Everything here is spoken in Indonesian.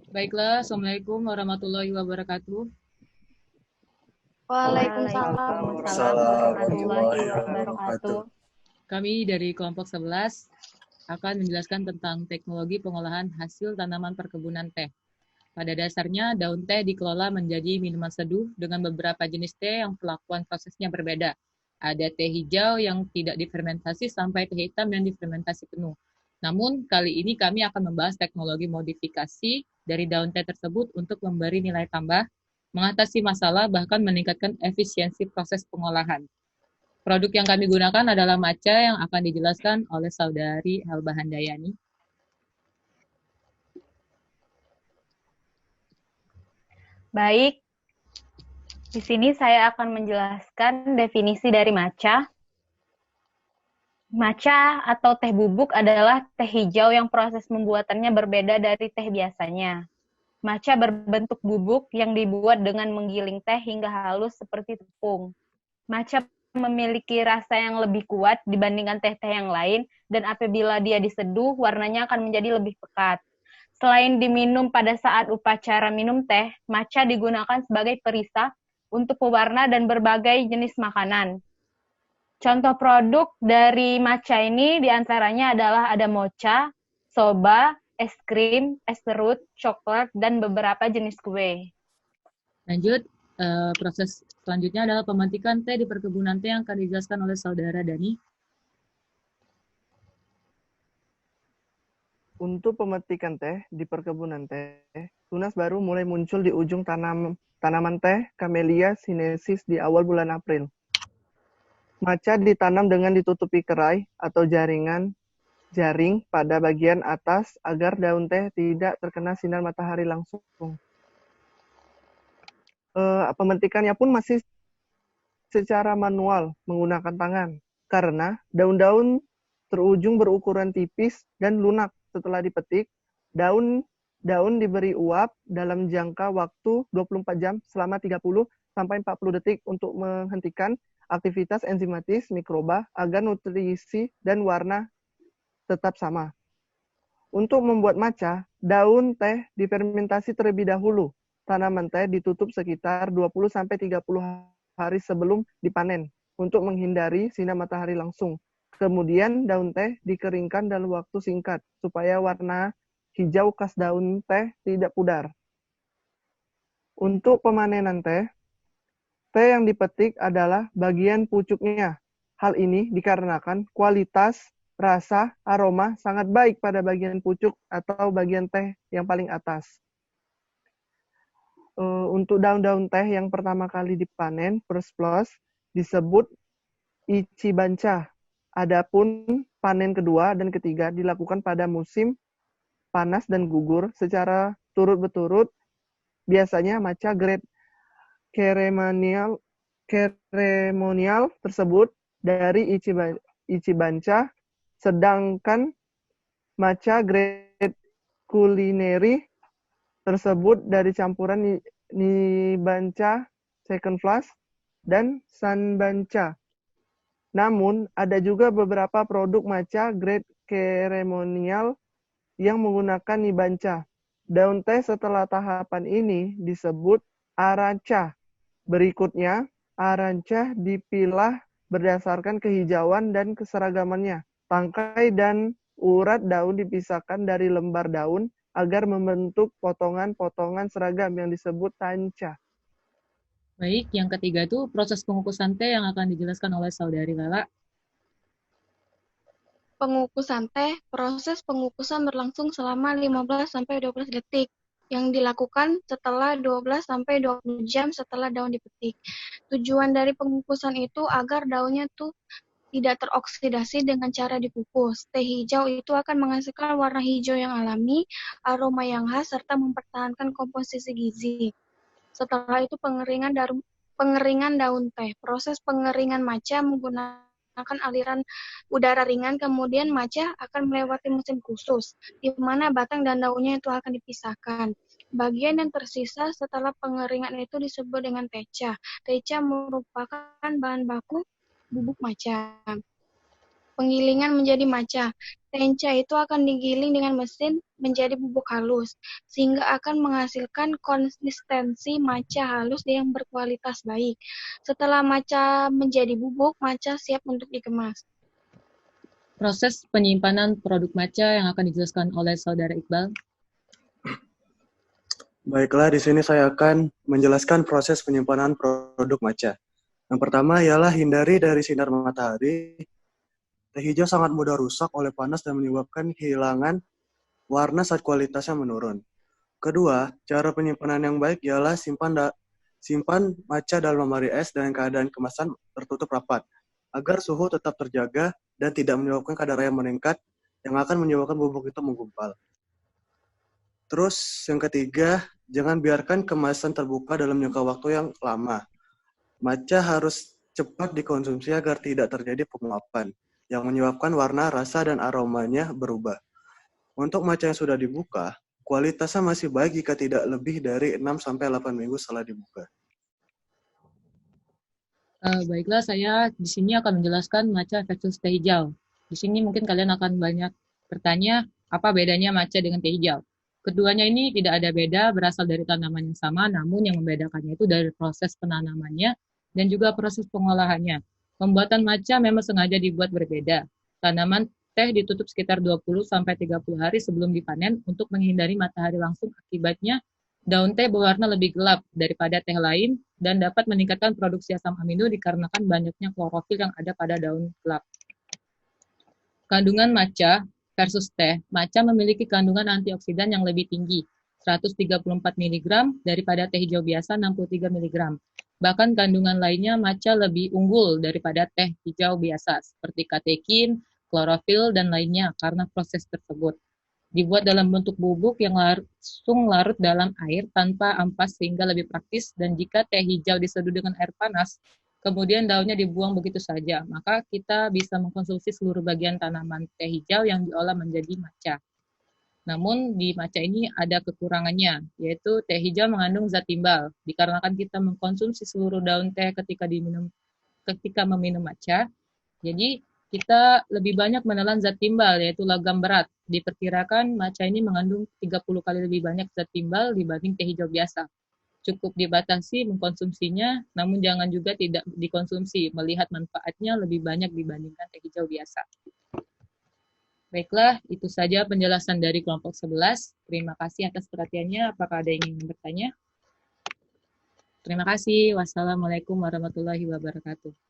Baiklah, Assalamualaikum warahmatullahi wabarakatuh. Waalaikumsalam Waalaikumsalam warahmatullahi warahmatullahi wabarakatuh. wabarakatuh. Kami dari kelompok 11 akan menjelaskan tentang teknologi pengolahan hasil tanaman perkebunan teh. Pada dasarnya, daun teh dikelola menjadi minuman seduh dengan beberapa jenis teh yang pelakuan prosesnya berbeda. Ada teh hijau yang tidak difermentasi sampai teh hitam yang difermentasi penuh. Namun, kali ini kami akan membahas teknologi modifikasi dari daun teh tersebut untuk memberi nilai tambah, mengatasi masalah, bahkan meningkatkan efisiensi proses pengolahan. Produk yang kami gunakan adalah matcha yang akan dijelaskan oleh Saudari Helba Handayani. Baik, di sini saya akan menjelaskan definisi dari matcha. Matcha atau teh bubuk adalah teh hijau yang proses pembuatannya berbeda dari teh biasanya. Matcha berbentuk bubuk yang dibuat dengan menggiling teh hingga halus seperti tepung. Matcha memiliki rasa yang lebih kuat dibandingkan teh-teh yang lain, dan apabila dia diseduh, warnanya akan menjadi lebih pekat. Selain diminum pada saat upacara minum teh, matcha digunakan sebagai perisai untuk pewarna dan berbagai jenis makanan. Contoh produk dari matcha ini diantaranya adalah ada mocha, soba, es krim, es serut, coklat, dan beberapa jenis kue. Lanjut, proses selanjutnya adalah pemetikan teh di perkebunan teh yang akan dijelaskan oleh Saudara Dani. Untuk pemetikan teh di perkebunan teh, tunas baru mulai muncul di ujung tanaman teh Camellia sinensis di awal bulan April. Matcha ditanam dengan ditutupi kerai atau jaring pada bagian atas agar daun teh tidak terkena sinar matahari langsung. Pemetikannya pun masih secara manual menggunakan tangan karena daun-daun terujung berukuran tipis dan lunak. Setelah dipetik, daun diberi uap dalam jangka waktu 24 jam selama 30 sampai 40 detik untuk menghentikan aktivitas enzimatis mikroba agar nutrisi dan warna tetap sama. Untuk membuat matcha, daun teh difermentasi terlebih dahulu. Tanaman teh ditutup sekitar 20 sampai 30 hari sebelum dipanen untuk menghindari sinar matahari langsung. Kemudian daun teh dikeringkan dalam waktu singkat supaya warna hijau khas daun teh tidak pudar. Untuk pemanenan teh yang dipetik adalah bagian pucuknya. Hal ini dikarenakan kualitas, rasa, aroma sangat baik pada bagian pucuk atau bagian teh yang paling atas. Untuk daun-daun teh yang pertama kali dipanen, first plus, disebut ichibancha. Adapun panen kedua dan ketiga dilakukan pada musim panas dan gugur secara turut-berturut. Biasanya matcha grade ceremonial tersebut dari ichibancha, sedangkan matcha grade kulineri tersebut dari campuran nibancha second flush dan sanbancha. Namun, ada juga beberapa produk matcha grade ceremonial yang menggunakan nibancha. Daun teh setelah tahapan ini disebut aracha. Berikutnya, aracha dipilah berdasarkan kehijauan dan keseragamannya. Tangkai dan urat daun dipisahkan dari lembar daun agar membentuk potongan-potongan seragam yang disebut tanca. Baik, yang ketiga itu proses pengukusan teh yang akan dijelaskan oleh Saudari Lala. Pengukusan teh, proses pengukusan berlangsung selama 15-20 detik yang dilakukan setelah 12-20 jam setelah daun dipetik. Tujuan dari pengukusan itu agar daunnya tuh tidak teroksidasi dengan cara dikukus. Teh hijau itu akan menghasilkan warna hijau yang alami, aroma yang khas, serta mempertahankan komposisi gizi. Setelah itu pengeringan daun teh. Proses pengeringan matcha menggunakan aliran udara ringan, kemudian matcha akan melewati mesin khusus, di mana batang dan daunnya itu akan dipisahkan. Bagian yang tersisa setelah pengeringan itu disebut dengan teca. Teca merupakan bahan baku bubuk matcha. Penggilingan menjadi matcha. Tenca itu akan digiling dengan mesin menjadi bubuk halus, sehingga akan menghasilkan konsistensi matcha halus yang berkualitas baik. Setelah matcha menjadi bubuk, matcha siap untuk dikemas. Proses penyimpanan produk matcha yang akan dijelaskan oleh Saudara Iqbal. Baiklah, di sini saya akan menjelaskan proses penyimpanan produk matcha. Yang pertama ialah hindari dari sinar matahari. Teh hijau sangat mudah rusak oleh panas dan menyebabkan kehilangan warna saat kualitasnya menurun. Kedua, cara penyimpanan yang baik ialah simpan matcha dalam lemari es dengan keadaan kemasan tertutup rapat, agar suhu tetap terjaga dan tidak menyebabkan kadar air meningkat yang akan menyebabkan bubuk itu menggumpal. Terus yang ketiga, jangan biarkan kemasan terbuka dalam jangka waktu yang lama. Matcha harus cepat dikonsumsi agar tidak terjadi penguapan yang menyebabkan warna, rasa, dan aromanya berubah. Untuk matcha yang sudah dibuka, kualitasnya masih baik jika tidak lebih dari 6-8 minggu setelah dibuka. Baiklah, saya di sini akan menjelaskan matcha versus teh hijau. Di sini mungkin kalian akan banyak bertanya, apa bedanya matcha dengan teh hijau? Keduanya ini tidak ada beda, berasal dari tanaman yang sama, namun yang membedakannya itu dari proses penanamannya dan juga proses pengolahannya. Pembuatan matcha memang sengaja dibuat berbeda. Tanaman teh ditutup sekitar 20-30 hari sebelum dipanen untuk menghindari matahari langsung. Akibatnya, daun teh berwarna lebih gelap daripada teh lain dan dapat meningkatkan produksi asam amino dikarenakan banyaknya klorofil yang ada pada daun gelap. Kandungan matcha versus teh. Matcha memiliki kandungan antioksidan yang lebih tinggi, 134 mg daripada teh hijau biasa 63 mg. Bahkan kandungan lainnya matcha lebih unggul daripada teh hijau biasa, seperti katekin, klorofil, dan lainnya karena proses tersebut. Dibuat dalam bentuk bubuk yang langsung larut dalam air tanpa ampas sehingga lebih praktis, dan jika teh hijau diseduh dengan air panas, kemudian daunnya dibuang begitu saja, maka kita bisa mengkonsumsi seluruh bagian tanaman teh hijau yang diolah menjadi matcha. Namun di matcha ini ada kekurangannya, yaitu teh hijau mengandung zat timbal. Dikarenakan kita mengkonsumsi seluruh daun teh ketika meminum matcha, jadi kita lebih banyak menelan zat timbal, yaitu logam berat. Diperkirakan matcha ini mengandung 30 kali lebih banyak zat timbal dibanding teh hijau biasa. Cukup dibatasi mengkonsumsinya, namun jangan juga tidak dikonsumsi, melihat manfaatnya lebih banyak dibandingkan teh hijau biasa. Baiklah, itu saja penjelasan dari kelompok 11. Terima kasih atas perhatiannya. Apakah ada yang ingin bertanya? Terima kasih. Wassalamualaikum warahmatullahi wabarakatuh.